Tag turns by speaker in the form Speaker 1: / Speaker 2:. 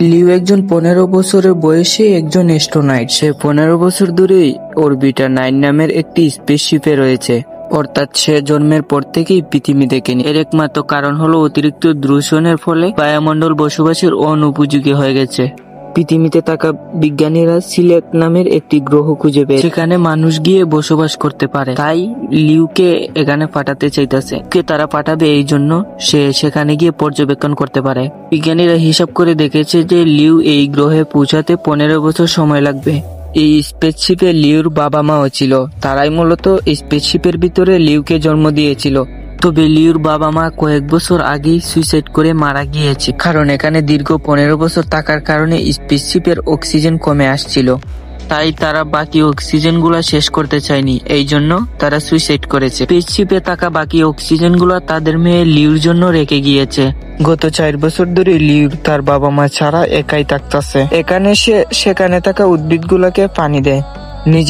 Speaker 1: Liu একজন 15 বছরের বয়সী একজন অ্যাস্ট্রোনট। সে 15 বছর ধরেই অরবিটার 9 নামের একটি স্পেসশিপে রয়েছে। অর্থাৎ সে জন্মের পর থেকেই পৃথিবী দেখেনি। এর একমাত্র কারণ হলো অতিরিক্ত দূষণের ফলে বায়ুমণ্ডল বসবাসের অনুপযোগী হয়ে গেছে। পৃথিবীতে থাকা বিজ্ঞানীরা সিলেক্ট নামের একটি গ্রহ খুঁজে পেয়ে সেখানে মানুষ গিয়ে বসবাস করতে পারে। তাই লিউকে এখানে পাঠাতে চাইতেছে। তারা পাঠাবে এই জন্য সে সেখানে গিয়ে পর্যবেক্ষণ করতে পারে। বিজ্ঞানীরা হিসাব করে দেখেছে যে লিউ এই গ্রহে পৌঁছাতে 15 বছর সময় লাগবে। এই স্পেসশিপে লিউর বাবা মাও ছিল। তারাই মূলত স্পেসশিপের ভিতরে লিউকে জন্ম দিয়েছিল। তবে লিউর বাবা মা কয়েক বছর আগেই সুইসাইড করে মারা গিয়েছে, কারণ এখানে দীর্ঘ 15 বছর থাকার কারণে স্পেসশিপের অক্সিজেন কমে আসছিল। তাই তারা বাকি অক্সিজেন গুলা শেষ করতে চায়নি, এই জন্য তারা সুইসাইড করেছে। স্পেসশিপে থাকা বাকি অক্সিজেন গুলা তাদের মেয়ে লিউর জন্য রেখে গিয়েছে। গত 4 বছর ধরে লিউ তার বাবা মা ছাড়া একাই থাকতেছে। এখানে সে সেখানে থাকা উদ্ভিদ গুলাকে পানি দেয়।